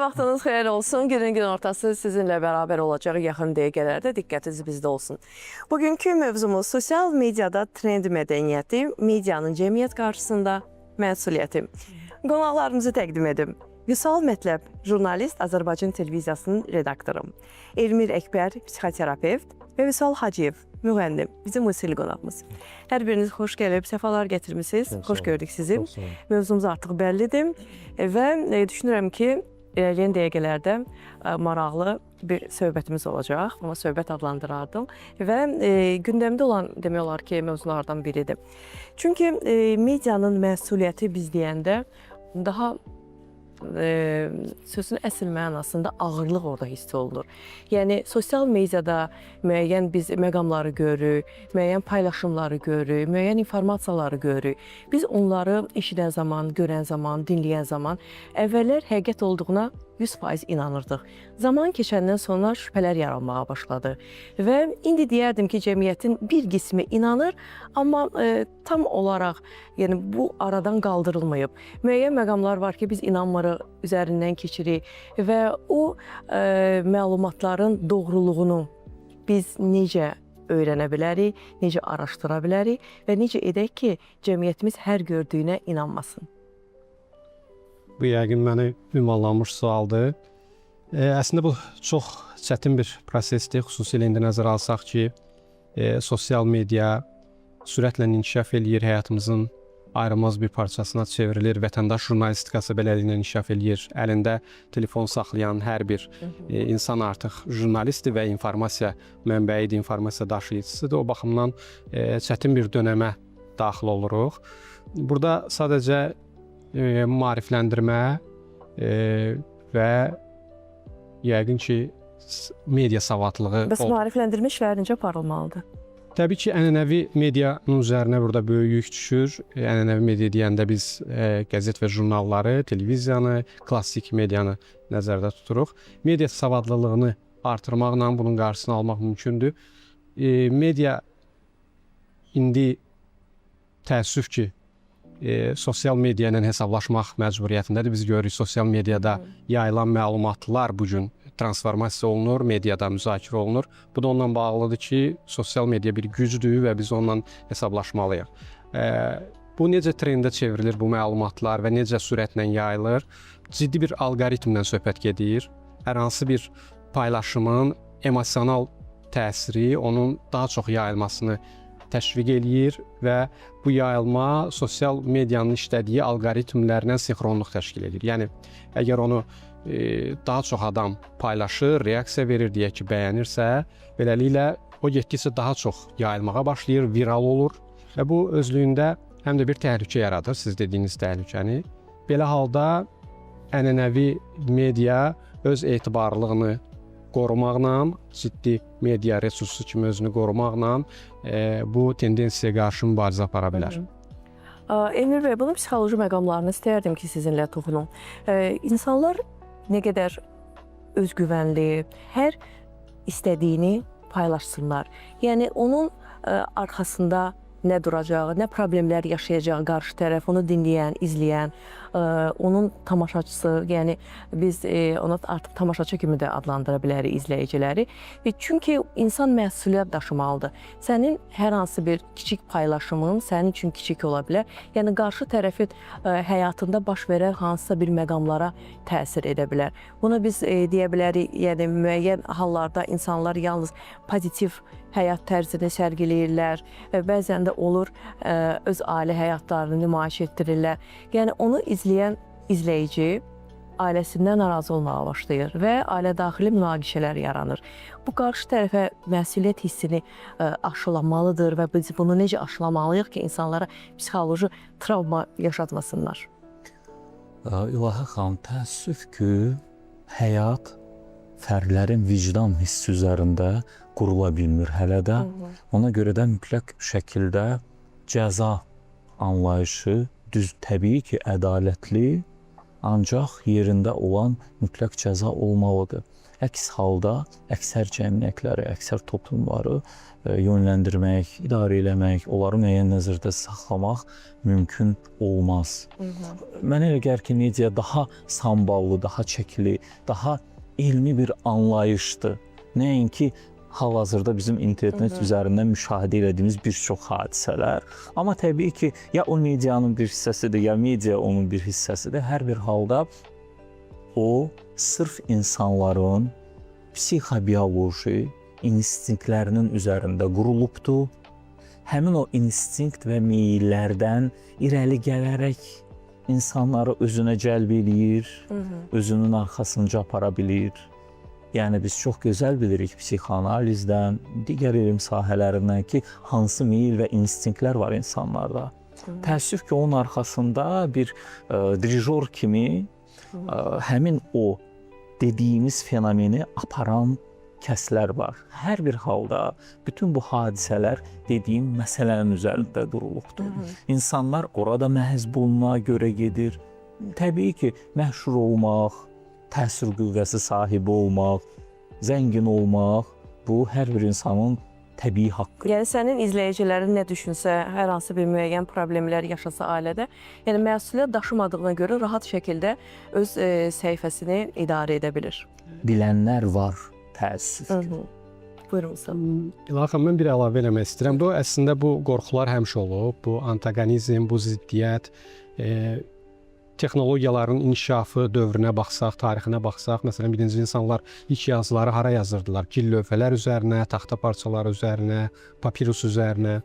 Vaxtınız xeyir olsun. Günün gün ortası sizinlə bərabər olacaq yaxın dəqiqələrdə. Diqqətiniz bizdə olsun. Bugünkü mövzumuz sosial mediada trend mədəniyyəti, medianın cəmiyyət qarşısında məsuliyyəti. Qonaqlarımızı təqdim edim. Vüsal Mətləb, jurnalist, Azərbaycan televiziyasının redaktoru. Elmir Əkbər, psixoterapevt və Vüsal Hacıyev, müğənnim, bizim musiqili qonağımız. Hər biriniz xoş gəlib, səfalar gətirmisiniz. Xoş gördük sizi. Mövzumuz artıq bəllidir və düşünürəm ki, ilerleyen dəqiqələrdə maraqlı bir söhbətimiz olacaq. Amma söhbət adlandırardım və gündəmdə olan demək olar ki, mövzulardan biridir. Çünki medianın məsuliyyəti biz deyəndə daha sözün əsl mənasında ağırlıq orada hiss olunur. Yəni, sosial mediada müəyyən biz məqamları görürük, müəyyən paylaşımları görürük, müəyyən informasiyaları görürük. Biz onları eşidən zaman, görən zaman, dinləyən zaman əvvəllər həqiqət olduğuna 100% inanırdıq. Zaman keçəndən sonra şübhələr yaranmağa başladı. Və indi deyərdim ki, cəmiyyətin bir qismi inanır, amma tam olaraq yəni, bu aradan qaldırılmayıb. Müəyyən məqamlar var ki, biz inanmırıq, üzərindən keçirik və o məlumatların doğruluğunu biz necə öyrənə bilərik, necə araşdıra bilərik və necə edək ki, cəmiyyətimiz hər gördüyünə inanmasın. Bu yəqin məni ünvanlanmış sualdır. Əslində bu çox çətin bir prosesdir. Xüsusilə indi nəzərə alsaq ki, sosial media sürətlə inkişaf eləyir, həyatımızın ayrılmaz bir parçasına çevrilir. Vətəndaş jurnalistikası beləliklə inkişaf eləyir. Əlində telefon saxlayan hər bir insan artıq jurnalistdir və informasiya mənbəyidir, informasiya daşıyıcısıdır. O baxımdan çətin bir dönəmə daxil oluruq. Burada sadəcə maarifləndirmə və yəqin ki, media savadlığı... Bəs maarifləndirmə işləri necə aparılmalıdır? Təbii ki, ənənəvi medianın üzərinə burada böyük yük düşür. Ənənəvi media deyəndə biz qəzet və jurnalları, televiziyanı, klassik medianı nəzərdə tuturuq. Media savadlılığını artırmaqla bunun qarşısını almaq mümkündür. Media indi təəssüf ki, sosial media ilə hesablaşmaq məcburiyyətindədir. Biz görürük, sosial mediada yayılan məlumatlar bugün transformasiya olunur, mediada müzakirə olunur. Bu da onunla bağlıdır ki, sosial media bir gücdür və biz onunla hesablaşmalıyıq. Bu necə trendə çevrilir bu məlumatlar və necə sürətlə yayılır? Ciddi bir alqoritmdən söhbət gedir. Hər hansı bir paylaşımın emosional təsiri onun daha çox yayılmasını təşviq eləyir və bu yayılma sosial medianın işlədiyi alqoritmlərlə sinxronluq təşkil edir. Yəni, əgər onu daha çox adam paylaşır, reaksiya verir, deyək ki, bəyənirsə, beləliklə o getdikcə daha çox yayılmağa başlayır, viral olur və bu özlüyündə həm də bir təhlükə yaradır, siz dediyiniz təhlükəni. Belə halda ənənəvi media öz etibarlılığını qorumaqla, ciddi media resursu kimi özünü qorumaqla bu tendensiyaya qarşı mübarizə apara bilər. Elmir bəy, bunun psixoloji məqamlarını istəyərdim ki, sizinlə toxunum. İnsanlar nə qədər özgüvənli, hər istədiyini paylaşsınlar. Yəni, onun arxasında nə duracağı, nə problemlər yaşayacağı qarşı tərəf, onu dinləyən, izləyən, onun tamaşaçısı, yəni biz ona artıq tamaşaçı kimi də adlandıra bilərik izləyiciləri. Çünki insan məsuliyyət daşımalıdır. Sənin hər hansı bir kiçik paylaşımın sənin üçün kiçik ola bilər. Yəni, qarşı tərəfin həyatında baş verən hansısa bir məqamlara təsir edə bilər. Buna biz deyə bilərik, yəni müəyyən hallarda insanlar yalnız pozitiv həyat tərzini sərgiləyirlər və bəzən də olur, öz ailə həyatlarını nümayiş etdirirlər. Yəni, onu izləyən izləyici ailəsindən narazı olmağa başlayır və ailə daxili münaqişələr yaranır. Bu, qarşı tərəfə məsuliyyət hissini aşılanmalıdır və biz bunu necə aşılamalıyıq ki, insanlara psixoloji travma yaşatmasınlar? İlahə xanım, təəssüf ki, həyat fərdlərin vicdan hissi üzərində qurula bilmir hələ də. Ona görə də mütləq şəkildə cəza anlayışı düz təbii ki, ədalətli ancaq yerində olan mütləq cəza olmalıdır. Əks halda əksər cəmiyyətləri, əksər toplumları yönləndirmək, idarə eləmək, onları müəyyən nəzərdə saxlamaq mümkün olmaz. Mənə elə gəlir ki, media daha samballı, daha çəkili, daha elmi bir anlayışdır. Nəinki hal-hazırda bizim internet üzərindən müşahidə etdiyimiz bir çox hadisələr. Amma təbii ki, ya o medianın bir hissəsidir, ya media onun bir hissəsidir. Hər bir halda o sırf insanların psixobioloji instinktlərinin üzərində qurulubdur. Həmin o instinkt və meyillərdən irəli gələrək insanları özünə cəlb eləyir, özünün arxasınca apara bilir. Yəni biz çox gözəl bilirik psixoanalizdən, digər elm sahələrindən ki, hansı meyil və instinktlər var insanlarda. Təəssüf ki, onun arxasında bir dirijor kimi həmin o dediyimiz fenomeni aparan kəslər var. Hər bir halda bütün bu hadisələr dediyim məsələnin üzərində durulubdur. İnsanlar orada məhz bununla görə gedir. Təbii ki, məşhur olmaq, təsir qüvvəsi sahibi olmaq, zəngin olmaq, bu hər bir insanın təbii haqqı. Yəni sənin izləyicilərin nə düşünsə, hər hansı bir müəyyən problemlər yaşasa ailədə, yəni məsuliyyət daşımadığına görə rahat şəkildə öz səhifəsini idarə edə bilir. Bilənlər var, təəssüf. Buyurun Mustafa. İlham xanım, mən bir əlavə eləmək istəyirəm. Bu əslində bu qorxular həmişə olub. Bu antagonizm, bu ziddiyyət, texnologiyaların inkişafı dövrünə baxsaq, tarixinə baxsaq, məsələn, birinci insanlar ilk yazıları hara yazırdılar? Gil lövhələr üzərinə, taxta parçaları üzərinə, papirus üzərinə.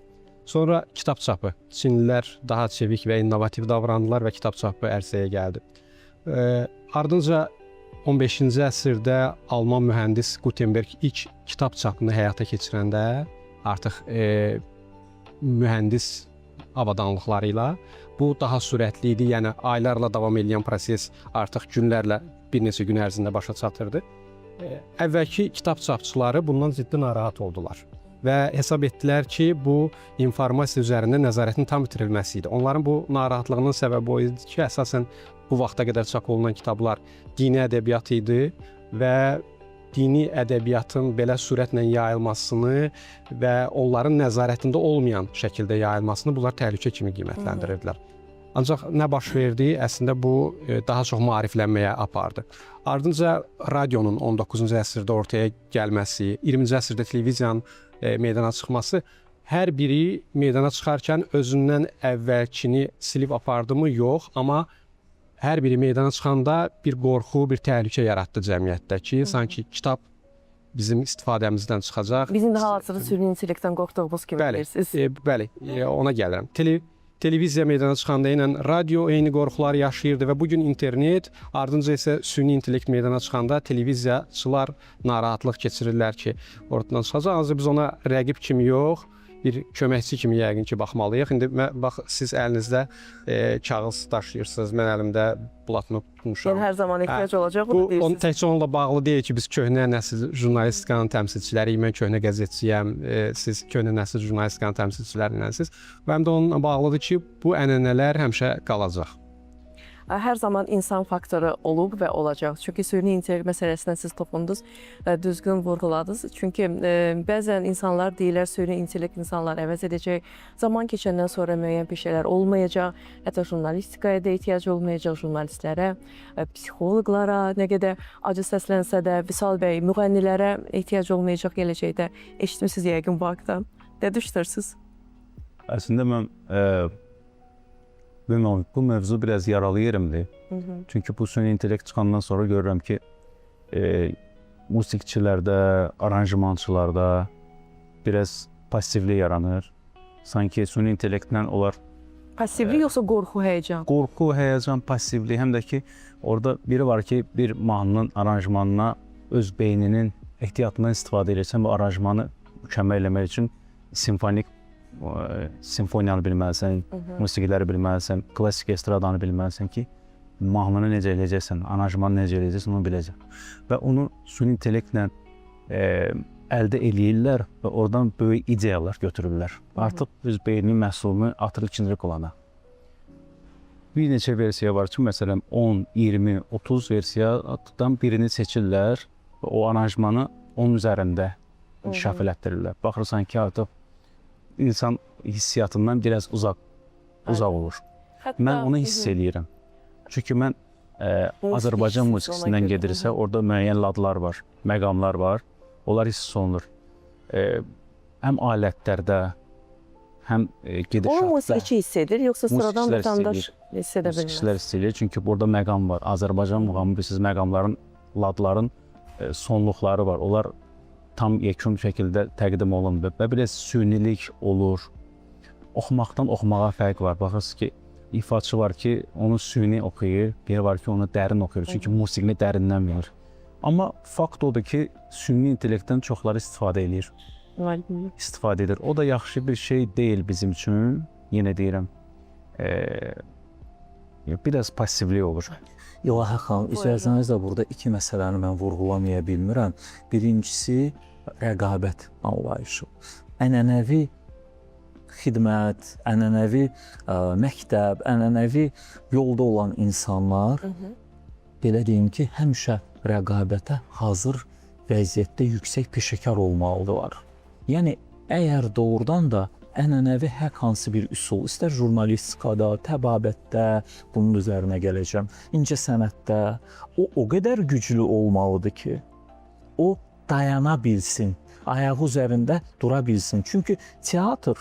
Sonra kitab çapı. Çinlilər daha çevik və innovativ davrandılar və kitab çapı ərsəyə gəldi. Ardınca 15-ci əsrdə Alman mühəndis Gutenberg ilk kitab çapını həyata keçirəndə artıq mühəndis avadanlıqları ilə bu daha sürətli idi. Yəni aylarla davam edən proses artıq günlərlə, bir neçə gün ərzində başa çatırdı. Əvvəlki kitab çapçıları bundan ciddi narahat oldular və hesab etdilər ki, bu informasiya üzərində nəzarətin tam itirilməsi idi. Onların bu narahatlığının səbəbi o idi ki, əsasən bu vaxta qədər çap olunan kitablar dini ədəbiyyat idi və dini ədəbiyyatın belə sürətlə yayılmasını və onların nəzarətində olmayan şəkildə yayılmasını bunlar təhlükə kimi qiymətləndirirdilər. Ancaq nə baş verdi? Əslində bu daha çox maariflənməyə apardı. Ardınca radionun 19-cu əsrdə ortaya gəlməsi, 20-ci əsrdə televiziyanın meydana çıxması, hər biri meydana çıxarkən özündən əvvəlkini silib apardımı? Yox, amma hər biri meydana çıxanda bir qorxu, bir təhlükə yaratdı cəmiyyətdə ki, sanki kitab bizim istifadəmizdən çıxacaq. Bizim də hal-hazırda süni intellektdən qorxduğumuz kimi bilirsiniz. Bəli, ona gəlirəm. Televiziya meydana çıxanda ilə radio eyni qorxuları yaşayırdı və bugün internet, ardınca isə süni intellekt meydana çıxanda televiziyaçılar narahatlıq keçirirlər ki, ortadan çıxacaq. Ancaq biz ona rəqib kimi yox, bir köməkçi kimi yəqin ki, baxmalıyıq. İndi bax, siz əlinizdə kağız daşıyırsınız, mən əlimdə bloknot tutmuşam. Yəni hər zaman ehtiyac olacaq, bunu Bu, deyirsiniz. Təkcə onunla bağlı deyil ki, biz köhnə nəsil jurnalistikanın təmsilçiləriyik, mən köhnə qəzetçiyəm, siz köhnə nəsil jurnalistikanın təmsilçilərindənsiz. Və həm də onunla bağlıdır ki, bu ənənələr həmişə qalacaq. Hər zaman insan faktoru olub və olacaq. Çünki süni intellekt məsələsinə siz toxundunuz, düzgün vurğuladınız. Çünki bəzən insanlar deyirlər, süni intellekt insanlar əvəz edəcək. Zaman keçəndən sonra müəyyən bir şeylər olmayacaq. Hətta jurnalistikaya da ehtiyac olmayacaq, jurnalistlərə, psixoloqlara, nə qədər acı səslənsə də, Vüsal bəy, müğənnilərə ehtiyac olmayacaq gələcəkdə. Eşitmisiniz yəqin bu haqda. Nə düşünürsünüz? Əslində mən bu mövzu biraz yaralı yerimdir. Çünki bu süni intellekt çıxandan sonra görürəm ki, musiqiçilərdə, aranjmançılarda biraz passivlik yaranır. Sanki süni intellektlə onlar Passivlik yoxsa qorxu, həyəcan? qorxu, həyəcan, passivlik, həm də ki, orada biri var ki, bir mahnının aranjmanına öz beyninin ehtiyatından istifadə edirsən, bu aranjmanı mükəmməl eləmək üçün simfoniyanı bilməlisən, musiqiləri bilməlisən, klassik estradanı bilməlisən ki, mahnını necə eləyəcəksən, aranjmanı necə eləyəcəksən, onu biləcəksən. Və onu süni intellektlə əldə eləyirlər və oradan böyük ideyalar götürürlər. Artıq öz beyninin məhsulunu atır ikinci plana. bir neçə versiya var ki, məsələn 10, 20, 30 versiyadan birini seçirlər və o aranjmanı onun üzərində inkişaf elətdirirlər. Baxırsan ki, artıq insan hissiyatından biraz uzaq olur. Mən onu hiss eləyirəm. Çünki mən Azərbaycan musiqisindən gedirsə, orada müəyyən ladlar var, məqamlar var. Onlar hiss olunur. Həm alətlərdə, həm gedişatda. Onu musiqiçi hiss edir, yoxsa sıradan vətəndaş hiss edə bilməz? Musiqiçilər hiss edir, çünki burada məqam var. Azərbaycan muğamı, bilirsiniz, məqamların, ladların sonluqları var. Onlar tam yekun şəkildə təqdim olunur və biraz sünilik olur. Oxumaqdan oxumağa fərq var. Baxırsınız ki, ifaçı var ki, onu süni oxuyur, biri var ki, onu dərin oxuyur. Çünki musiqini dərindən bilir. Amma fakt odur ki, süni intellektdən çoxları istifadə edir. İstifadə edir. O da yaxşı bir şey deyil bizim üçün. Yenə deyirəm, biraz passivlik olur. İlahə xanım, icazənizlə burada iki məsələni mən vurğulamaya bilmirəm. Birincisi, rəqabət anlayışı. Ənənəvi xidmət, ənənəvi məktəb, ənənəvi yolda olan insanlar, belə deyim ki, həmişə rəqabətə hazır vəziyyətdə yüksək peşəkar olmalıdırlar. Yəni, əgər doğrudan da ənənəvi hər hansı bir üsul, istər jurnalistikada, təbabətdə, bunun üzərinə gələcəm, incəsənətdə, o qədər güclü olmalıdır ki, o dayana bilsin, ayağı üzərində dura bilsin. Çünki teatr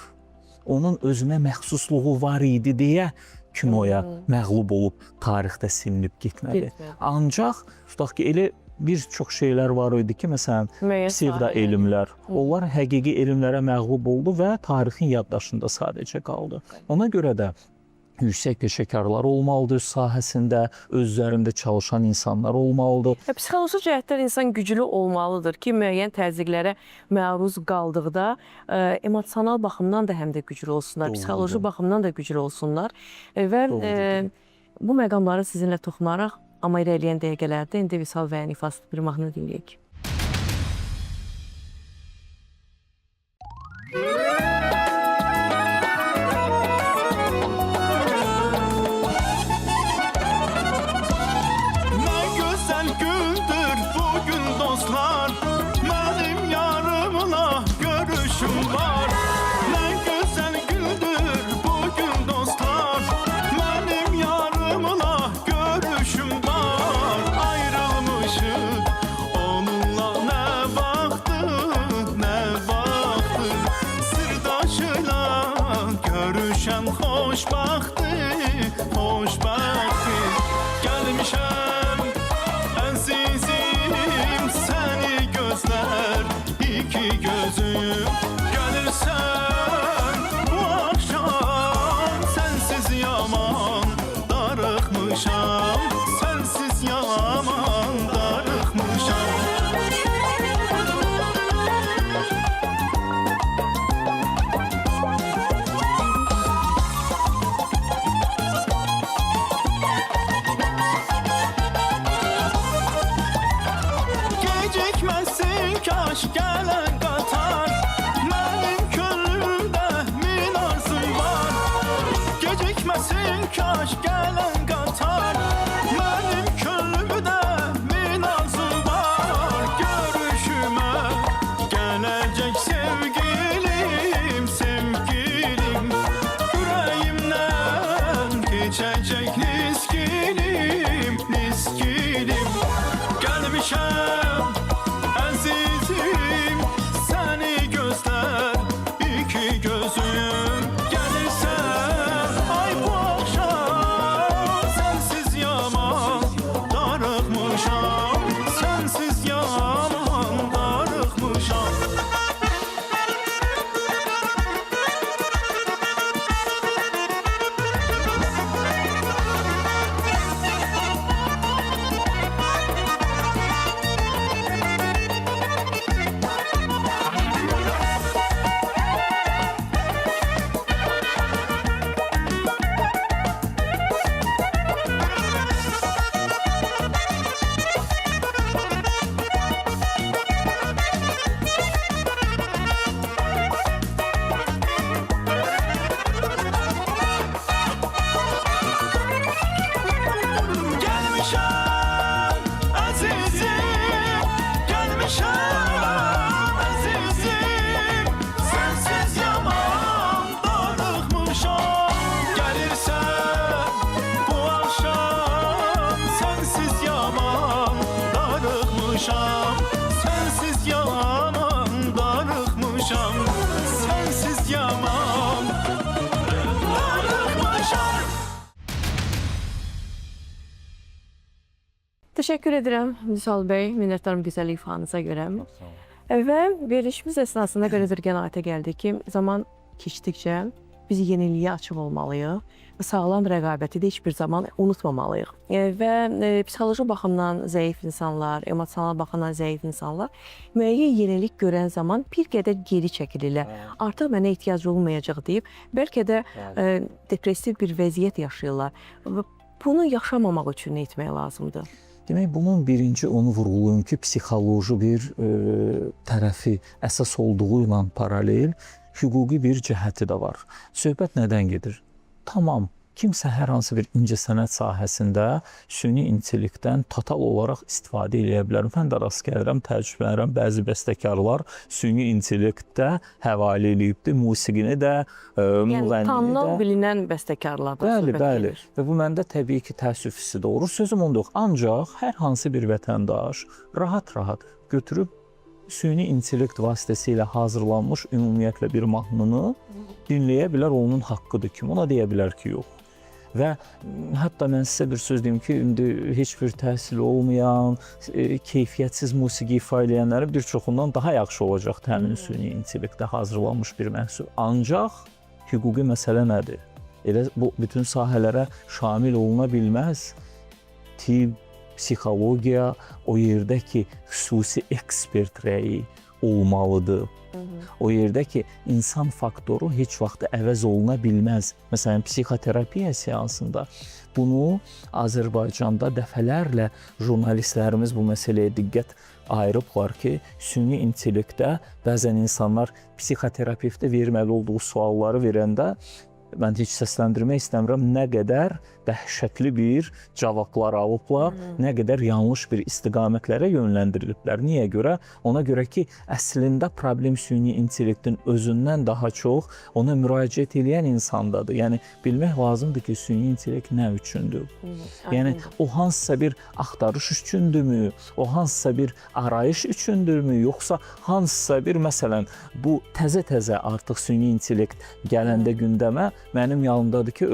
onun özünə məxsusluğu var idi deyə kinoya məğlub olub tarixdə silinib getmədi. Ancaq, tutaq ki, elə bir çox şeylər var idi ki, məsələn, psevdo elmlər, onlar həqiqi elmlərə məğlub oldu və tarixin yaddaşında sadəcə qaldı. Ona görə də yüksək peşəkarlar olmalıdır sahəsində, özlərində çalışan insanlar olmalıdır. Psixoloji cəhətdən insan güclü olmalıdır ki, müəyyən təzyiqlərə məruz qaldıqda emosional baxımdan da həm də güclü olsunlar, psixoloji baxımdan da güclü olsunlar. Və bu məqamları sizinlə toxunaraq, amma irəliyən dəqiqələrdə indi Vüsal və Nifas bir mahnı dinləyək. Gecikməsin kaş gələn qatar, darıxmışam, sensiz yaman darıxmışam, sensiz yaman darıxmışam. Təşəkkür edirəm Vüsal bəy, minnətdaram gözəl ifanıza görə. Və verilişimiz əsnasında belə bir qənaətə gəldik ki, zaman keçdikcə biz yeniliyə açıq olmalıyıq və sağlam rəqabəti də heç bir zaman unutmamalıyıq. Və psixoloji baxımdan zəif insanlar, emosional baxımdan zəif insanlar müəyyən yenilik görən zaman bir qədər geri çəkilirlər. Artıq mənə ehtiyac olmayacaq deyib, bəlkə də depressiv bir vəziyyət yaşayırlar. Və bunu yaşamamaq üçün nə etmək lazımdır? Demək, bunun birinci onu vurğulayım ki, psixoloji bir tərəfi əsas olduğu ilə paralel hüquqi bir cəhəti də var. Söhbət nədən gedir? Tamam, kimsə hər hansı bir incəsənət sahəsində süni intellektdən total olaraq istifadə edə bilər. Mən də rast gəlirəm, təəccüblənirəm, bəzi bəstəkarlar süni intellektdə həvalə edibdir, musiqini də, müğənnini də. Tanınan, bilinən bəstəkarlardan söhbət Bəli. Və bu məndə təbii ki, təəssüf hissi doğurur. Sözüm onda yox. Ancaq hər hansı bir vətəndaş rahat-rahat götürüb süni intellekt vasitəsilə hazırlanmış ümumiyyətlə bir mahnını dinləyə bilər, onun haqqıdır ki, ona deyə bilər ki, yox. Və hətta mən sizə bir söz deyim ki, indi heç bir təhsil olmayan, keyfiyyətsiz musiqi ifa edənlərin bir çoxundan daha yaxşı olacaq təmin süni intellektdə hazırlanmış bir məhsul. Ancaq hüquqi məsələ nədir? Elə bu bütün sahələrə şamil oluna bilməz. Tibb, psixologiya o yerdə ki, xüsusi ekspert rəyi olmalıdır. O yerdə ki, insan faktoru heç vaxt əvəz oluna bilməz. Məsələn, psixoterapiya seansında bunu Azərbaycanda dəfələrlə jurnalistlərimiz bu məsələyə diqqət ayırıblar ki, süni intellektdə bəzən insanlar psixoterapevtə verməli olduğu sualları verəndə mən heç səsləndirmək istəmirəm, nə qədər dəhşətli bir cavablar alıblar, nə qədər yanlış bir istiqamətlərə yönləndiriliblər. Niyə görə? Ona görə ki, əslində problem süni intellektin özündən daha çox ona müraciət edən insandadır. Yəni, bilmək lazımdır ki, süni intellekt nə üçündür? Yəni, o hansısa bir axtarış üçündürmü? O hansısa bir arayış üçündürmü? Yoxsa hansısa bir, məsələn, bu təzə-təzə artıq süni intellekt gələndə gündəmə mənim yanımdadır ki,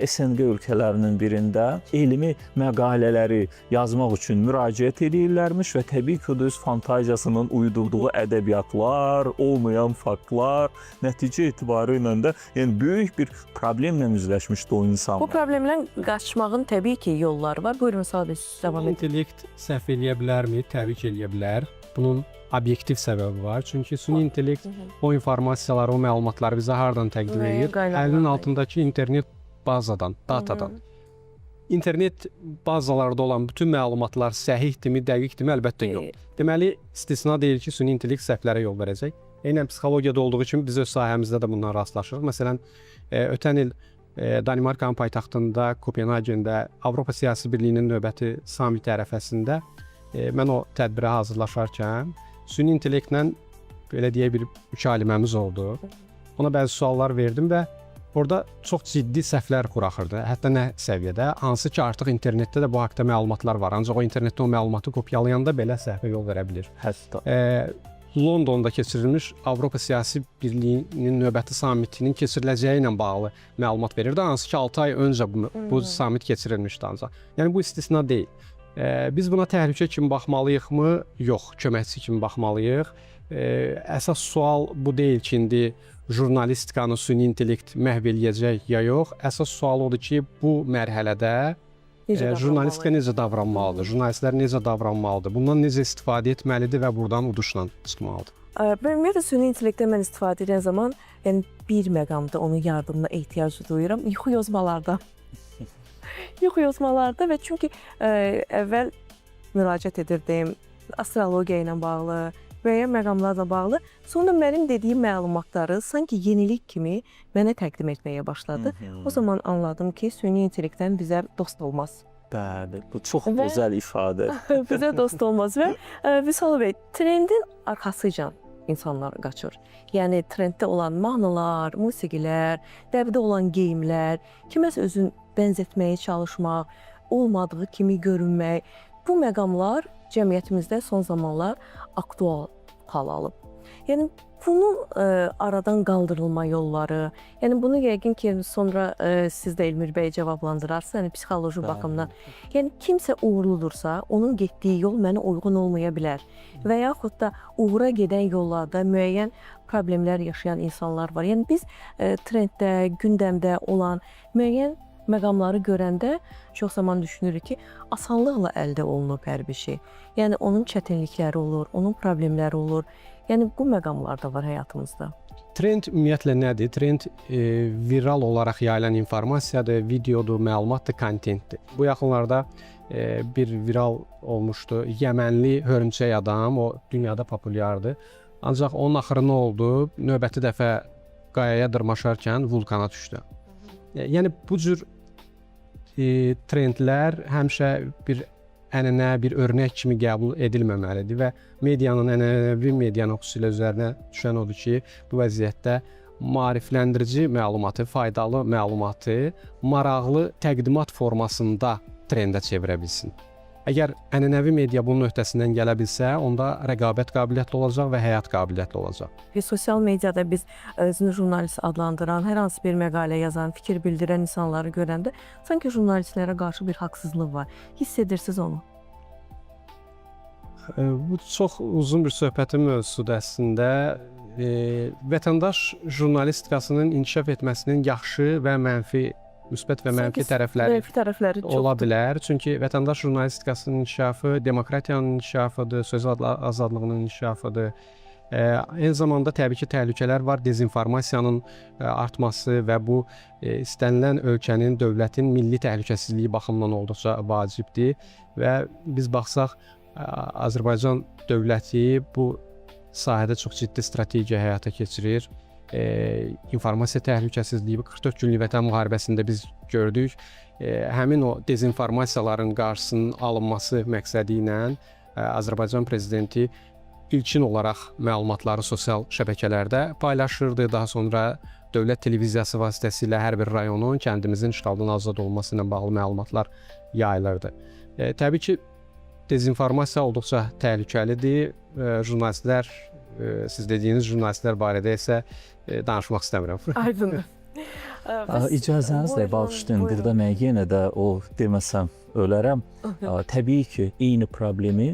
SNQ ölkələrinin birində elmi məqalələri yazmaq üçün müraciət edirlərmiş və təbii ki, öz fantaziyasının uydurduğu ədəbiyyatlar, olmayan faktlar, nəticə etibarı ilə də yəni böyük bir problemlə üzləşmişdi o insanlar. Bu problemdən qaçmağın təbii ki, yolları var. Buyurun, sadəcə davam edin. İntellekt səhv eləyə bilərmi? Təbii ki, eləyə bilər. Bunun obyektiv səbəbi var. Çünki süni intellekt o informasiyaları, o məlumatları bizə hardan təqdim edir? Əlinin altındakı internet bazadan, datadan. İnternet bazalarda olan bütün məlumatlar səhihdirmi, dəqiqdirmi? Əlbəttə yox. Deməli, istisna deyil ki, süni intellekt səhvlərə yol verəcək. Eynən psixologiyada olduğu kimi biz öz sahəmizdə də bundan rastlaşırıq. Məsələn, ötən il Danimarkanın paytaxtında, Kopenhagendə Avropa Siyasi Birliyinin növbəti samiti ərəfəsində mən o tədbirə hazırlaşarkən süni intellektlə belə deyə bir mükaliməmiz oldu. Ona bəzi suallar verdim və orada çox ciddi səhvlər buraxırdı. Hətta nə səviyyədə? Hansı ki, artıq internetdə də bu haqda məlumatlar var. Ancaq o internetdə o məlumatı kopyalayanda belə səhvə yol verə bilir. Hətta. Londonda keçirilmiş Avropa Siyasi Birliyinin növbəti samitinin keçiriləcəyi ilə bağlı məlumat verirdi. Hansı ki, 6 ay öncə bu samit keçirilmişdi ancaq. Yəni, bu istisna deyil. Biz buna təhlükə kimi baxmalıyıqmı? Yox, köməkçi kimi baxmalıyıq. Əsas sual bu deyil ki, indi jurnalistikanı süni intellekt məhv eləyəcək ya yox. Əsas sual odur ki, bu mərhələdə jurnalistika necə davranmalıdır, jurnalistlər necə davranmalıdır, bundan necə istifadə etməlidir və buradan uduşla çıxmalıdır. Ümumiyyətlə, süni intellektdən mən istifadə edən zaman bir məqamda onun yardımına ehtiyac duyuram, yuxu yozmalarda. Yuxu yozmalarda və çünki əvvəl müraciət edirdim, astrologiya ilə bağlı, müəyyən məqamlarla bağlı. Sonra mənim dediyim məlumatları sanki yenilik kimi mənə təqdim etməyə başladı. O zaman anladım ki, süni intellektdən bizə dost olmaz. Bəli, bu çox gözəl ifadə. Bizə dost olmaz və Vüsal bəy, trendin arxasıca insanlar qaçır. Yəni, trenddə olan mahnılar, musiqilər, dəbdə olan geyimlər, kiməsə özün bənzətməyə çalışmaq, olmadığı kimi görünmək, bu məqamlar cəmiyyətimizdə son zamanlar aktual hal alıb. Yəni bunun aradan qaldırılma yolları, yəni bunu yəqin ki, sonra siz də Elmir bəy cavablandırarsınız, yəni psixoloji baxımdan. Yəni kimsə uğurludursa, onun getdiyi yol mənə uyğun olmaya bilər və yaxud da uğura gedən yollarda müəyyən problemlər yaşayan insanlar var. Yəni biz trenddə, gündəmdə olan müəyyən məqamları görəndə çox zaman düşünürük ki, asanlıqla əldə olunub hər bir şey. Yəni onun çətinlikləri olur, onun problemləri olur. Yəni bu məqamlar da var həyatımızda. Trend ümumiyyətlə nədir? Trend viral olaraq yayılan informasiyadır, videodur, məlumatdır, kontentdir. Bu yaxınlarda bir viral olmuşdu. Yəmənli hörümçək adam, o dünyada populyardır. Ancaq onun axırı nə oldu? Növbəti dəfə qayaya dırmaşarkən vulkana düşdü. Yəni bu cür trendlər həmişə bir ənənə, bir örnək kimi qəbul edilməməlidir və medianın, ənənəvi medianın xüsusilə üzərinə düşən odur ki, bu vəziyyətdə maarifləndirici məlumatı, faydalı məlumatı maraqlı təqdimat formasında trendə çevirə bilsin. Əgər ənənəvi media bunun öhdəsindən gələ bilsə, onda rəqabət qabiliyyətli olacaq və həyat qabiliyyətli olacaq. Sosial mediada biz özünü jurnalist adlandıran, hər hansı bir məqalə yazan, fikir bildirən insanları görəndə sanki jurnalistlərə qarşı bir haqsızlıq var. Hiss edirsiniz onu? Bu çox uzun bir söhbətin mövzusudur əslində. Vətəndaş jurnalistikasının inkişaf etməsinin yaxşı və mənfi, müsbət və mənfi tərəfləri ola bilər. Çünki vətəndaş jurnalistikasının inkişafı demokratiyanın inkişafıdır, söz azadlığının inkişafıdır. Eyni zamanda təbii ki, təhlükələr var. Dezinformasiyanın artması və bu istənilən ölkənin, dövlətin milli təhlükəsizliyi baxımından olduqca vacibdir və biz baxsaq Azərbaycan dövləti bu sahədə çox ciddi strategiya həyata keçirir. İnformasiya təhlükəsizliyi 44 günlük Vətən müharibəsində biz gördük. Həmin o dezinformasiyaların qarşısının alınması məqsədi ilə Azərbaycan prezidenti ilkin olaraq məlumatları sosial şəbəkələrdə paylaşırdı. Daha sonra dövlət televiziyası vasitəsilə hər bir rayonun kəndimizin işğaldan azad olması ilə bağlı məlumatlar yayılırdı. Təbii ki, dezinformasiya olduqca təhlükəlidir. Jurnalistlər, siz dediyiniz jurnalistlər barədə isə danışmaq istəmirəm. Aydındır. İcazənizlə bağışlayın, burada mən yenə də o deməsəm ölərəm. Təbii ki, eyni problemi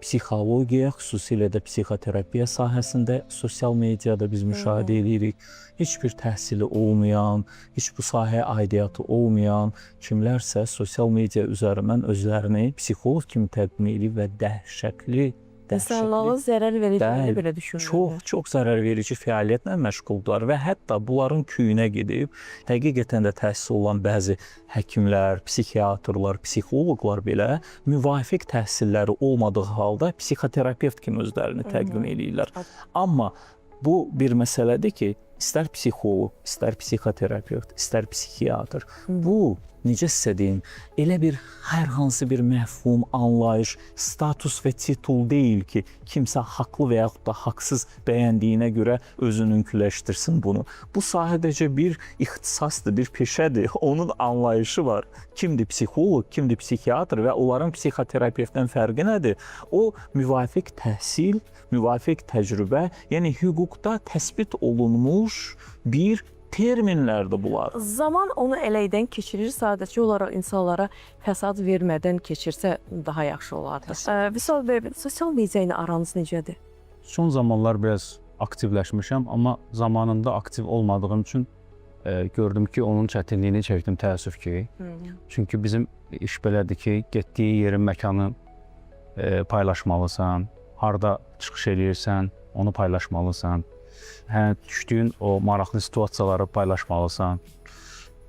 psixologiya, xüsusilə də psixoterapiya sahəsində sosial mediada biz müşahidə edirik. Heç bir təhsili olmayan, heç bu sahəyə aidiyyatı olmayan kimlərsə sosial media üzərindən özlərini psixoloq kimi təqdim edib və dəhşətli İnsanlara zərər verəcəyini belə düşünürlər. Çox zərər verici fəaliyyətlə məşğuldular və hətta bunların köyünə gedib həqiqətən də təhsil olan bəzi həkimlər, psixiatrlar, psixoloqlar belə müvafiq təhsilləri olmadığı halda psixoterapevt kimi özlərini təqdim edirlər. Amma bu bir məsələdir ki, istər psixoloq, istər psixoterapevt, istər psixiatr, bu necə sizə deyim, elə bir hər hansı bir məfhum, anlayış, status və titul deyil ki, kimsə haqlı və yaxud da haqsız bəyəndiyinə görə özününküləşdirsin bunu. Bu sadəcə bir ixtisasdır, bir peşədir, onun anlayışı var. Kimdir psixoloq, kimdir psixiatr və onların psixoterapevtdən fərqi nədir? O, müvafiq təhsil, müvafiq təcrübə, yəni hüquqda təsbit olunmuş bir terminlərdir bunlar. Zaman onu eləkdən keçirir, sadəcə olaraq insanlara fəsad vermədən keçirsə daha yaxşı olardı. Vüsal bəy, sosial media ilə aranız necədir? Son zamanlar biraz aktivləşmişəm, amma zamanında aktiv olmadığım üçün gördüm ki, onun çətinliyini çəkdim təəssüf ki. Çünki bizim iş belədir ki, getdiyi yerin məkanı paylaşmalısan, harda çıxış edirsən, onu paylaşmalısan. Düşdüyün o maraqlı situasiyaları paylaşmalısan,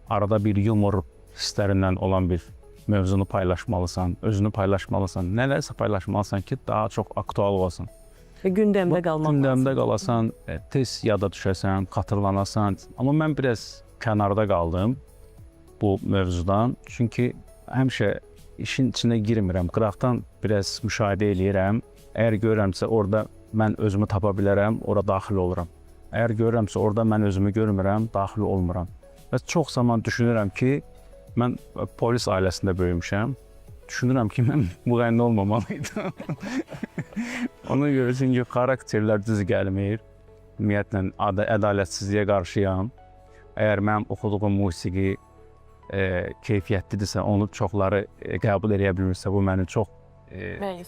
arada bir yumor hisslərindən olan bir mövzunu paylaşmalısan, özünü paylaşmalısan, nələrsə paylaşmalısan ki, daha çox aktual olasın. Gündəmdə qalmaq lazım. Gündəmdə qalasan, tez yada düşəsən, xatırlanasan. Amma mən biraz kənarda qaldım bu mövzudan. Çünki həmişə işin içinə girmirəm, qıraqdan biraz müşahidə eləyirəm. Əgər görürəmsə, orada mən özümü tapa bilərəm, ora daxil oluram. Əgər görürəmsə, orada mən özümü görmürəm, daxil olmuram. Və çox zaman düşünürəm ki, mən polis ailəsində böyümüşəm düşünürəm ki, mən müğənni olmamalıydım. Ona görə çünki xarakterlər düz gəlmir. Ümumiyyətlə ədalətsizliyə qarşıyam. Əgər mənim oxuduğum musiqi keyfiyyətlidirsə, onu çoxları qəbul edə bilmirsə, bu məni çox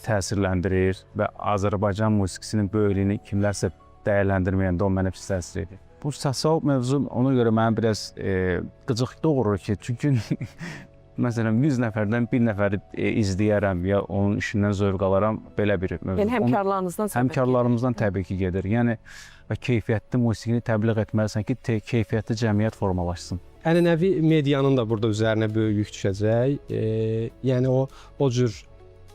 təsirləndirir və Azərbaycan musiqisinin böyüklüyünü kimlərsə dəyərləndirməyəndə o mənə pis təsir edir. Bu sosial mövzu ona görə mənə biraz qıcıq doğurur ki, çünki məsələn 100 nəfərdən 1 nəfəri izləyərəm ya onun işindən zövq alaram, belə bir mövzu. Yəni həmkarlarınızdan Həmkarlarımızdan təbii ki gedir. Yəni və keyfiyyətli musiqini təbliğ etməlisən ki, keyfiyyətli cəmiyyət formalaşsın. Ənənəvi medianın da burada üzərinə böyük yük düşəcək. Yəni o cür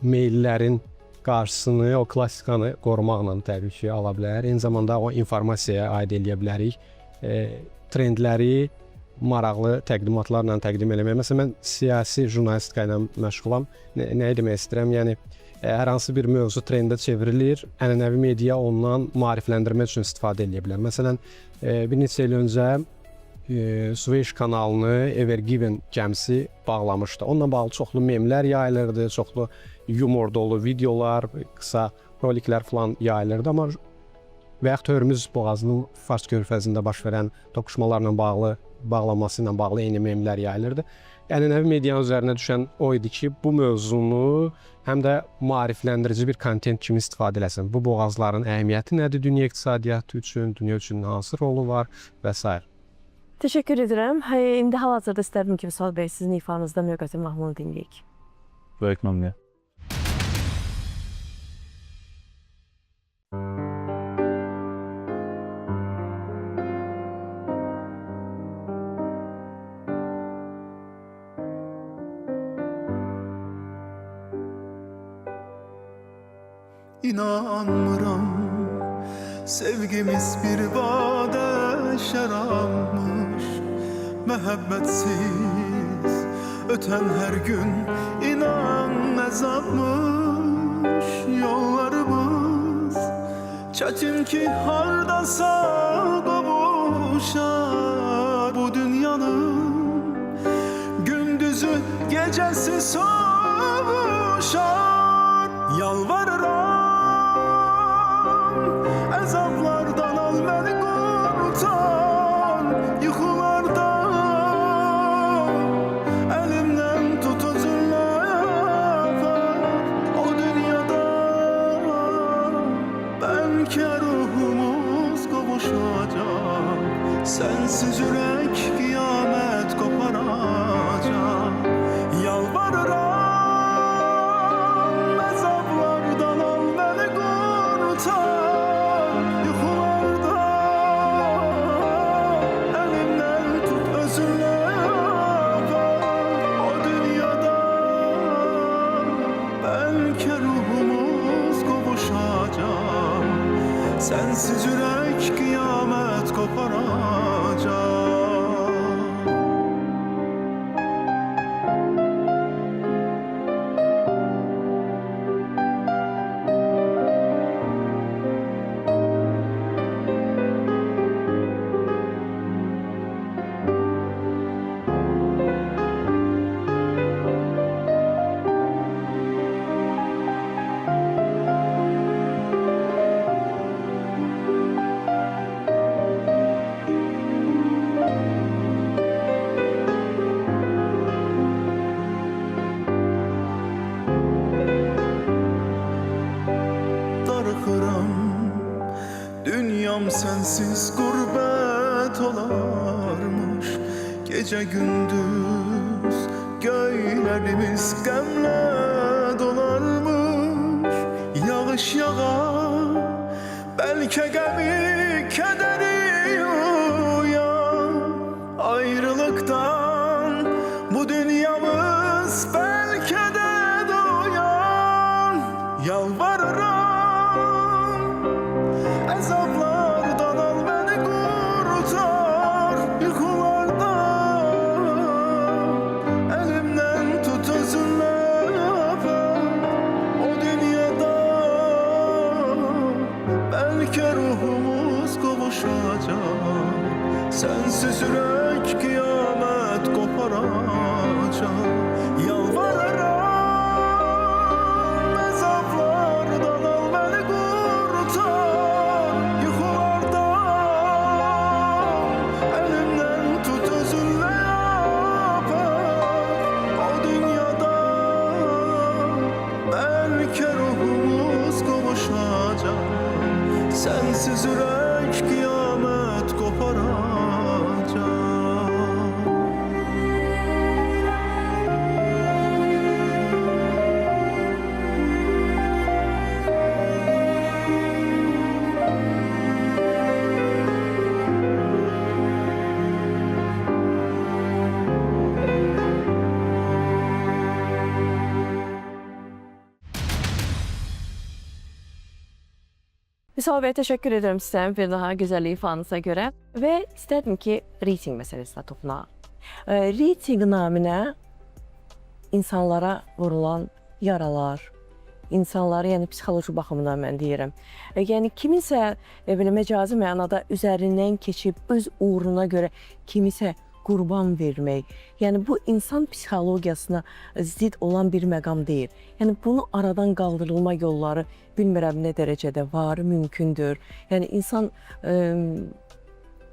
meyllərin qarşısını, o klassikanı qorumaqla təbii ki ala bilər. Eyni zamanda o informasiyaya aid eləyə bilərik. Trendləri maraqlı təqdimatlarla təqdim eləmək. Məsələn, mən siyasi jurnalistika ilə məşğulam. Nəyi demək istəyirəm? Yəni hər hansı bir mövzu trendə çevrilir, ənənəvi media ondan maarifləndirmə üçün istifadə edə bilər. Məsələn, bir neçə il öncə Süveyş kanalını Ever Given gəmisi bağlamışdı. Onunla bağlı çoxlu memlər yayılırdı, çoxlu yumor dolu videolar, qısa roliklər falan yayılırdı. Amma və yaxud Hörmüz boğazının Fars körfəzində baş verən toqquşmalarla bağlanması ilə bağlı eyni memlər yayılırdı. Ənənəvi medianın üzərinə düşən o idi ki, bu mövzunu həm də maarifləndirici bir kontent kimi istifadə eləsin. Bu boğazların əhəmiyyəti nədir dünya iqtisadiyyatı üçün, dünya üçün hansı rolu var və s. Təşəkkür edirəm. İndi hal-hazırda istərdim ki, Vüsal bəy, sizin ifanızda Mövqəti mahnını dinləyək. Böyük məmnuniyyət. İnanmıram sevgimiz bir bade şərabmış, məhəbbətsiz ötən hər gün inan əzabmış. Yollarımız çətin ki hardasa qovuşar, bu dünyanın gündüzü gecəsi soğuşar. Yalvarıram əzablardan al məni qurtar, yuxulardan əlimdən tut özünlə apar. O dünyada bəlkə ruhumuz qovuşacaq, sənsiz ürək qiyamət qoparacaq. Yalvarıram əzablardan al məni qurtar, yuxulardan əlimdən tut özünlə apar. O dünyada bəlkə ruhumuz qovuşacaq, sənsiz ürək qiyamət qoparacaq. Dünyam sensiz gurbet olarmış, gece gündüz göylerimiz gemle dolarmış. Yağış yağar, belki gemi kederi uyar. Ayrılıktan bu dünyamız belki de doyar. Yalvarırım əzablardan al məni qurtar, yuxulardan əlimdən tut özünlə apar. O dünyada bəlkə ruhumuz qovuşacaq, sənsiz ürək qiyamət qoparacaq. Yalvarıram Sensiz ürək qiyamət qoparacaq. Vüsal bəy, təşəkkür edirəm sizə bir daha gözəl ifanıza görə və istərdim ki, reyting məsələsinə toxunaq. Reyting naminə insanlara vurulan yaralar, insanları, yəni psixoloji baxımından mən deyirəm. Yəni kiminsə belə məcazi mənada üzərindən keçib öz uğruna görə kimisə qurban vermək. Yəni bu insan psixologiyasına zidd olan bir məqam deyil. Yəni bunu aradan qaldırılma yolları bilmirəm nə dərəcədə var, mümkündür. Yəni insan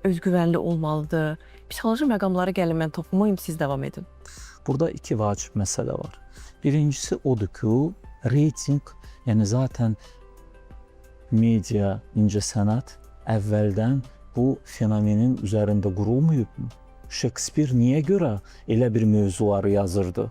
özgüvənli olmalıdır. Psixoloji məqamlara gəlin, mən toxunmayım, siz davam edin. Burada iki vacib məsələ var. Birincisi odur ki, reyting, yəni zaten media, incəsənət əvvəldən bu fenomenin üzərində qurulmayıbmı? Shakespeare niyə görə elə bir mövzuları yazırdı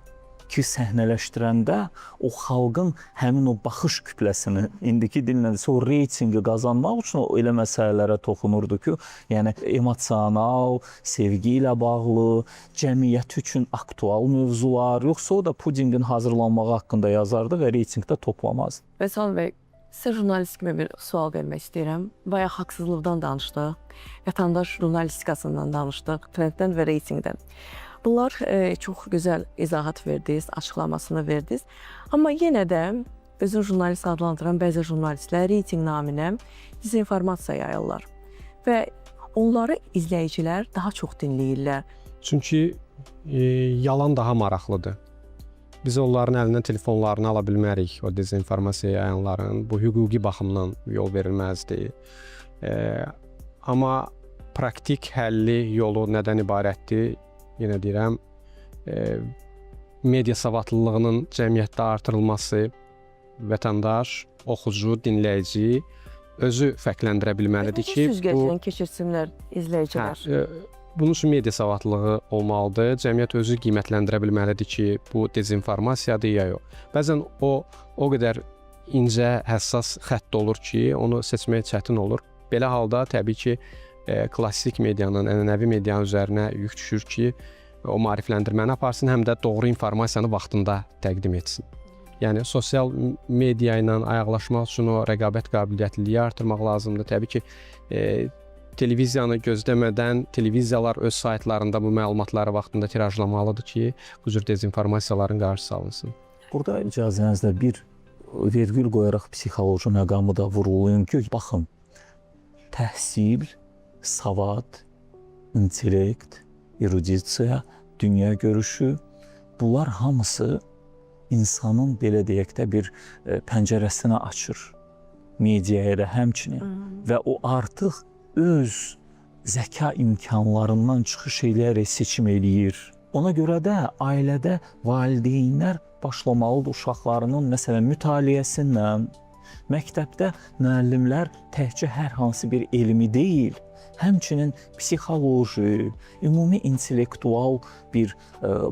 ki, səhnələşdirəndə o xalqın həmin o baxış kütləsini, indiki dillə desə, o reytingi qazanmaq üçün o elə məsələlərə toxunurdu ki, yəni emosional, sevgi ilə bağlı, cəmiyyət üçün aktual mövzular, yoxsa o da pudingin hazırlanmağı haqqında yazardı və reytingdə toplamazdı. Vüsal bəy, sizə jurnalist kimi bir sual vermək istəyirəm. Bayaq haqsızlıqdan danışdıq, vətəndaş jurnalistikasından danışdıq, trenddən və reytingdən. Bunlar çox gözəl izahat verdiniz, açıqlamasını verdiniz. Amma yenə də özün jurnalist adlandıran bəzi jurnalistlər reyting naminə dezinformasiya yayırlar və onları izləyicilər daha çox dinləyirlər. Çünki yalan daha maraqlıdır. Biz onların əlindən telefonlarını ala bilmərik, o dezinformasiya yayanların. Bu hüquqi baxımdan yol verilməzdir. Amma praktik həlli yolu nədən ibarətdir? Yenə deyirəm, media savadlılığının cəmiyyətdə artırılması, vətəndaş, oxucu, dinləyici özü fərqləndirə bilməlidir ki, süzgəcdən keçirsinlər izləyicilər. Bunun üçün media savadlılığı olmalıdır. Cəmiyyət özü qiymətləndirə bilməlidir ki, bu dezinformasiyadır ya yox. Bəzən o qədər incə, həssas xətt olur ki, onu seçmək çətin olur. Belə halda təbii ki, klassik medianın, ənənəvi medianın üzərinə yük düşür ki, o maarifləndirməni aparsın, həm də doğru informasiyanı vaxtında təqdim etsin. Yəni, sosial media ilə ayaqlaşmaq üçün o rəqabət qabiliyyətliliyi artırmaq lazımdır. Təbii ki, televiziyanı gözləmədən televiziyalar öz saytlarında bu məlumatları vaxtında tirajlamalıdır ki, bu cür dezinformasiyaların qarşısı alınsın. Burada icazənizlə bir vergül qoyaraq psixoloji məqamı da vurğulayım ki, baxın, təhsil, savad, intellekt, erudisiya, dünya görüşü, bunlar hamısı insanın belə deyək də bir pəncərəsini açır mediaya da həmçinin və o artıq öz zəka imkanlarından çıxış eləyərək seçim eləyir. Ona görə də ailədə valideynlər başlamalıdır uşaqlarının məsələn mütaliəsindən. Məktəbdə müəllimlər təkcə hər hansı bir elmi deyil, həmçinin psixoloji, ümumi intellektual bir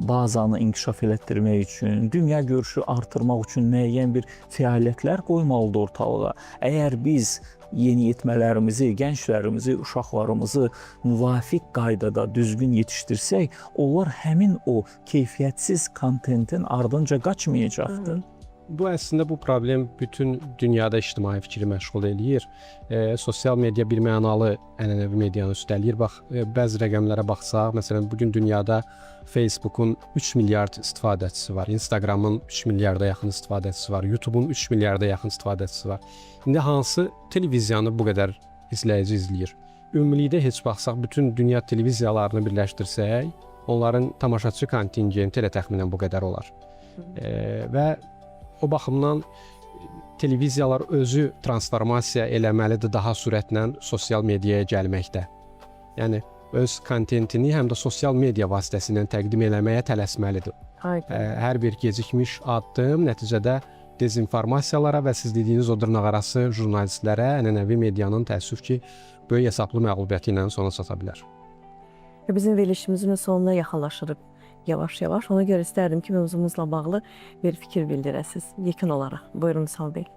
bazanı inkişaf elətdirmək üçün, dünya görüşü artırmaq üçün müəyyən bir fəaliyyətlər qoymalıdır ortalığa. Əgər biz yeniyetmələrimizi, gənclərimizi, uşaqlarımızı müvafiq qaydada düzgün yetişdirsək, onlar həmin o keyfiyyətsiz kontentin ardınca qaçmayacaqdır. Bu əslində bu problem bütün dünyada ictimai fikri məşğul eləyir. Sosial media bir mənalı ənənəvi medianı üstələyir. Bax, bəzi rəqəmlərə baxsaq, məsələn, bugün dünyada Facebook'un 3 milyard istifadəçisi var, Instagram'ın 3 milyarda yaxın istifadəçisi var, YouTube'un 3 milyarda yaxın istifadəçisi var. İndi hansı televiziyanı bu qədər izləyici izləyir? Ümumilikdə heç baxsaq, bütün dünya televiziyalarını birləşdirsək, onların tamaşaçı kontingenti elə təxminən bu qədər olar. Və o baxımdan televiziyalar özü transformasiya eləməlidir daha sürətlə sosial mediaya gəlməkdə. Yəni, öz kontentini həm də sosial media vasitəsilə təqdim eləməyə tələsməlidir. Hər bir gecikmiş addım nəticədə dezinformasiyalara və siz dediyiniz o dırnaqarası jurnalistlərə ənənəvi medianın təəssüf ki, böyük hesablı məğlubiyyəti ilə sona çata bilər. Bizim verilişimizin sonuna yaxınlaşırıq yavaş-yavaş. Ona görə istərdim ki, mövzumuzla bağlı bir fikir bildirəsiniz yekun olaraq. Buyurun Vüsal bəy.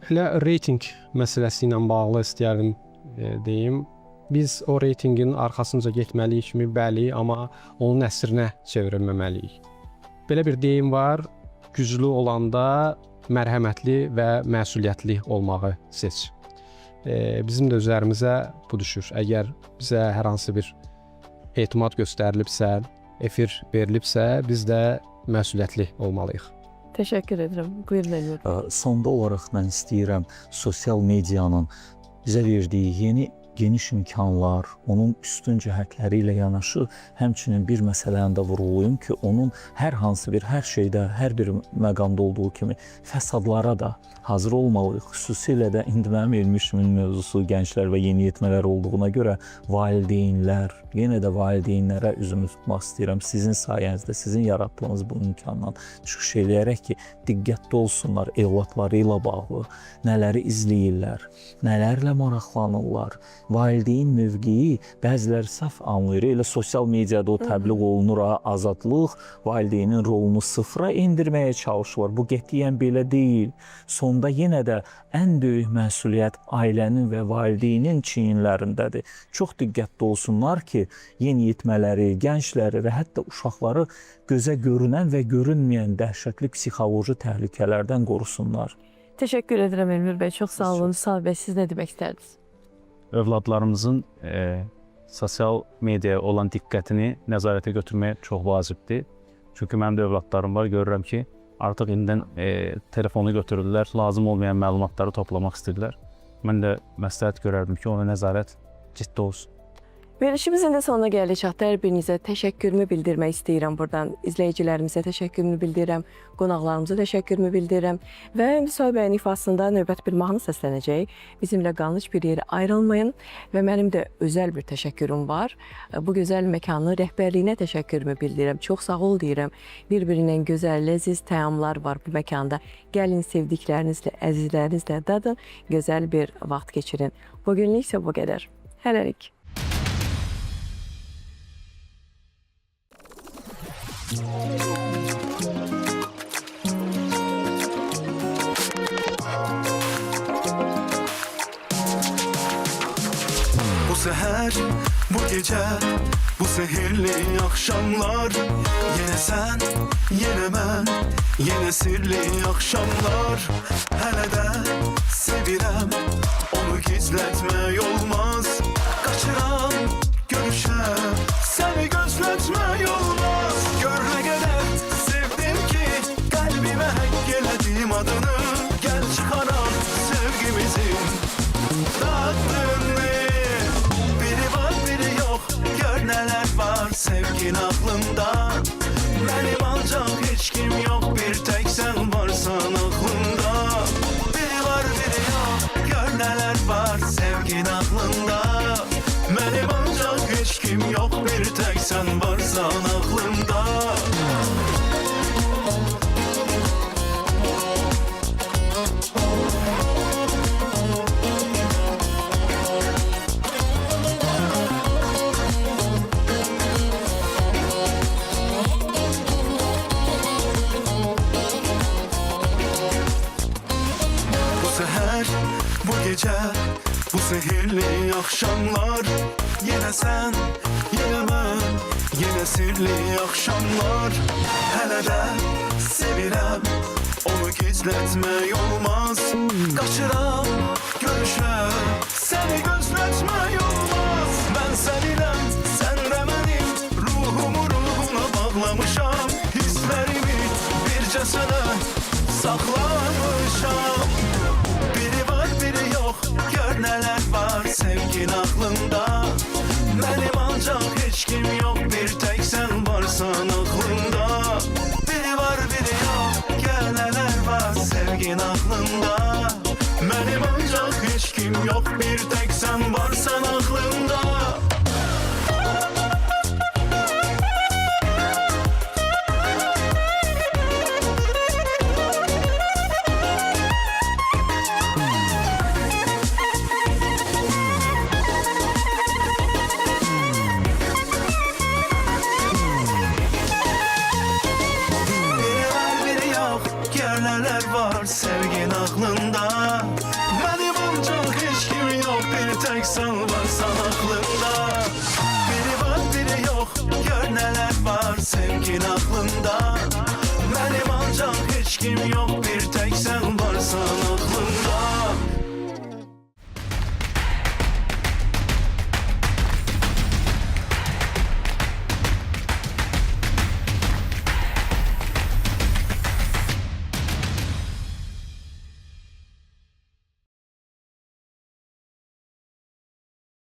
Elə reytinq məsələsi ilə bağlı istəyərdim deyim. Biz o reytinqin arxasınca getməliyikmi? Bəli, amma onun əsrinə çevrilməməliyik. Belə bir deyim var, güclü olanda mərhəmətli və məsuliyyətli olmağı seç. Bizim də üzərimizə bu düşür. Əgər bizə hər hansı bir etimad göstərilibsə, efir verilibsə, biz də məsuliyyətli olmalıyıq. Təşəkkür edirəm. Buyurun Elnur. Sonda olaraq mən istəyirəm sosial medianın bizə verdiyi yeni geniş imkanlar, onun üstün cəhətləri ilə yanaşı, həmçinin bir məsələni də vurğulayım ki, onun hər hansı bir, hər şeydə, hər bir məqamda olduğu kimi fəsadlara da hazır olmalıyıq. Xüsusilə də indi mənim elmişimin mövzusu gənclər və yeniyetmələr olduğuna görə valideynlər, yenə də valideynlərə üzümü tutmaq istəyirəm. Sizin sayənizdə, sizin yaratdığınız bu imkandan çıxış eləyərək ki, diqqətli olsunlar evladları ilə bağlı, nələri izləyirlər, nələrlə maraqlanırlar. Valideyn mövqeyi bəziləri səhv anlayır. Elə sosial mediada o təbliğ olunur, azadlıq, valideynin rolunu sıfıra endirməyə çalışırlar. Bu qətiyyən belə deyil. Sonda yenə də ən böyük məsuliyyət ailənin və valideynin çiyinlərindədir. Çox diqqətli olsunlar ki, yeniyetmələri, gəncləri və hətta uşaqları gözə görünən və görünməyən dəhşətli psixoloji təhlükələrdən qorusunlar. Təşəkkür edirəm Elnur bəy. Çox sağ olun. Vüsal bəy, siz nə demək istərdiniz? Övladlarımızın sosial mediaya olan diqqətini nəzarətə götürmək çox vacibdir. Çünki mənim də övladlarım var, görürəm ki, artıq indidən telefonu götürürlər, lazım olmayan məlumatları toplamaq istəyirlər. Mən də məsləhət görərdim ki, ona nəzarət ciddi olsun. Verilişimizin də sonuna gəldik. Çatdı. Hər birinizə təşəkkürümü bildirmək istəyirəm buradan. İzləyicilərimizə təşəkkürümü bildirirəm, qonaqlarımıza təşəkkürümü bildirirəm və Vüsal bəyin ifasında növbət bir mahnı səslənəcək. Bizimlə qalın, heç bir yerə ayrılmayın və mənim də özəl bir təşəkkürüm var. Bu gözəl məkanın rəhbərliyinə təşəkkürümü bildirirəm. Çox sağ ol deyirəm. Bir-birindən gözəl, ləziz təamlar var bu məkanda. Gəlin sevdiklərinizlə, əzizlərinizlə dadın, gözəl bir vaxt keçirin. Bugünlük isə bu qədər. Hələlik. Bu seher, bu gece, bu sehirli akşamlar. Yine sen, yine ben, yine sirli akşamlar. Hele de sevirem, onu gizletme olmaz. Kaçıram, görüşem, seni gözletme olmaz. Gör ne kadar sevdim ki, kalbime geledim adını. Gel çıkaram sevgimizin tatlını. Biri var biri yok, gör neler var sevgin aklımda. Benim ancak hiç kim yok, bir tek sen varsan aklımda. Biri var biri yok, gör neler var sevgin aklımda. Benim ancak hiç kim yok, bir tek sen varsan aklımda. Bu gece, bu sehirli akşamlar. Yine sen, yine ben, yine sirli akşamlar. Hele de sevirem, onu gizletme olmaz. Kaçıram, görüşem, seni gözletme olmaz. Ben seninle, sen de benim, ruhumu ruhuna bağlamışam. Hislerimi bircə sənə saklamışam. Biri var biri yok, gör neler var sevgin aklımda. Benim ancak hiç kim yok, bir tek sen varsan aklımda. Biri var biri yok, gör neler var sevgin aklımda. Benim ancak hiç kim yok, bir tek sen varsan aklımda. tek sen varsan aklımda. Biri var biri yok, gör neler var sevgin aklında.